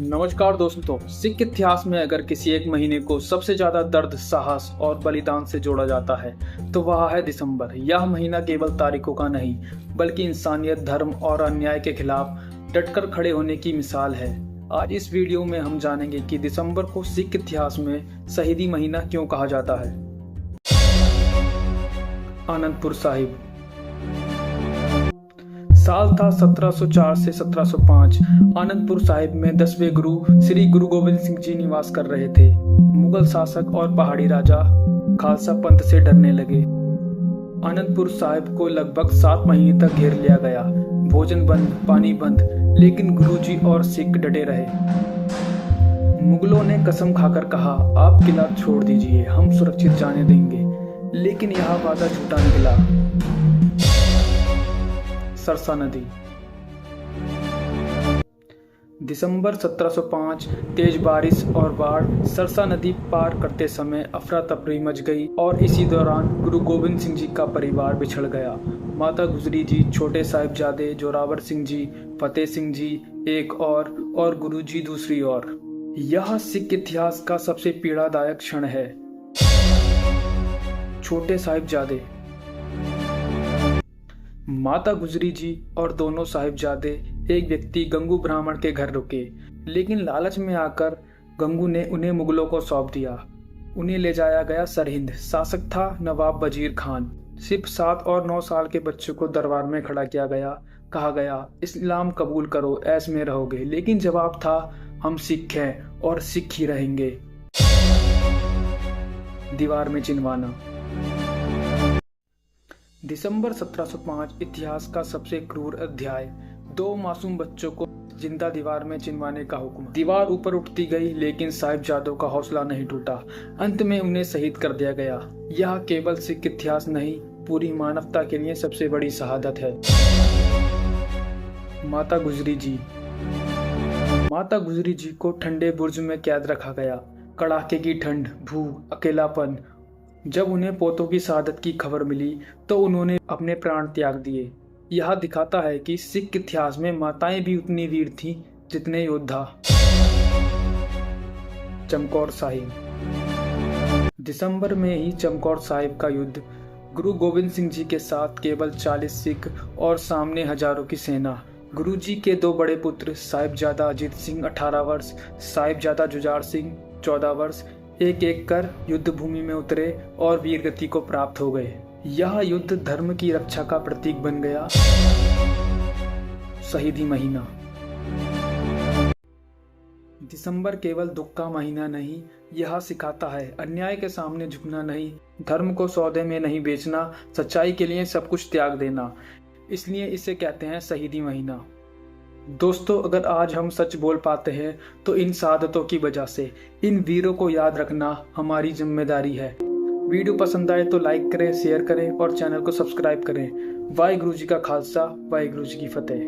नमस्कार दोस्तों। सिख इतिहास में अगर किसी एक महीने को सबसे ज्यादा दर्द, साहस और बलिदान से जोड़ा जाता है तो वह है दिसंबर। यह महीना केवल तारीखों का नहीं बल्कि इंसानियत, धर्म और अन्याय के खिलाफ डटकर खड़े होने की मिसाल है। आज इस वीडियो में हम जानेंगे कि दिसंबर को सिख इतिहास में शहीदी महीना क्यों कहा जाता है। आनंदपुर साहिब। साल था 1704 से 1705। आनंदपुर साहिब में 10वें गुरु श्री गुरु गोविंद सिंह जी निवास कर रहे थे। मुगल शासक और पहाड़ी राजा खालसा पंथ से डरने लगे। आनंदपुर साहिब को लगभग 7 महीने तक घेर लिया गया। भोजन बंद, पानी बंद, लेकिन गुरुजी और सिख डटे रहे। मुगलों ने कसम खाकर कहा, आप किला छोड़ दीजिए, हम सुरक्षित जाने देंगे। लेकिन यह वादा झूठा निकला। सरसा नदी। दिसंबर 1705 तेज बारिश और बाढ़। सरसा नदी पार करते समय अफरा तफरी मच गई और इसी दौरान गुरु गोविंद सिंह जी का परिवार बिछड़ गया। माता गुजरी जी, छोटे साहिबजादे जोरावर सिंह जी, फतेह सिंह जी एक और गुरु जी दूसरी ओर। यह सिख इतिहास का सबसे पीड़ादायक क्षण है। छोटे साहिबजादे। माता गुजरी जी और दोनों साहिबजादे एक व्यक्ति गंगू ब्राह्मण के घर रुके, लेकिन लालच में आकर गंगू ने उन्हें मुगलों को सौंप दिया। उन्हें ले जाया गया सरहिंद। शासक था नवाब वजीर खान। सिर्फ 7 और 9 साल के बच्चों को दरबार में खड़ा किया गया। कहा गया, इस्लाम कबूल करो, ऐश में रहोगे। लेकिन जवाब था, हम सिख हैं और सिख ही रहेंगे। दीवार में चिनवाना। दिसंबर 1705 इतिहास का सबसे क्रूर अध्याय। 2 मासूम बच्चों को जिंदा दीवार में चिनवाने का हुक्म। दीवार ऊपर उठती गई, लेकिन साहिबजादों का हौसला नहीं टूटा। अंत में उन्हें शहीद कर दिया गया। यह केवल सिख इतिहास नहीं, पूरी मानवता के लिए सबसे बड़ी शहादत है। माता गुजरी जी। माता गुजरी जी को ठंडे बुर्ज में कैद रखा गया। कड़ाके की ठंड, भूख, अकेलापन। जब उन्हें पोतों की शहादत की खबर मिली तो उन्होंने अपने प्राण त्याग दिए। यह दिखाता है कि सिख इतिहास में माताएं भी उतनी वीर थीं जितने योद्धा। चमकौर साहिब। दिसंबर में ही चमकौर साहिब का युद्ध। गुरु गोविंद सिंह जी के साथ केवल 40 सिख और सामने हजारों की सेना। गुरु जी के 2 बड़े पुत्र साहिबजादा अजीत सिंह 18 वर्ष, साहिबजादा जुझार सिंह 14 वर्ष एक एक कर युद्ध भूमि में उतरे और वीरगति को प्राप्त हो गए। यह युद्ध धर्म की रक्षा का प्रतीक बन गया। शहीदी महीना। दिसंबर केवल दुख का महीना नहीं, यह सिखाता है अन्याय के सामने झुकना नहीं, धर्म को सौदे में नहीं बेचना, सच्चाई के लिए सब कुछ त्याग देना। इसलिए इसे कहते हैं शहीदी महीना। दोस्तों, अगर आज हम सच बोल पाते हैं तो इन शहादतों की वजह से। इन वीरों को याद रखना हमारी जिम्मेदारी है। वीडियो पसंद आए तो लाइक करें, शेयर करें और चैनल को सब्सक्राइब करें। वाहिगुरु जी का खालसा, वाहिगुरु जी की फतेह।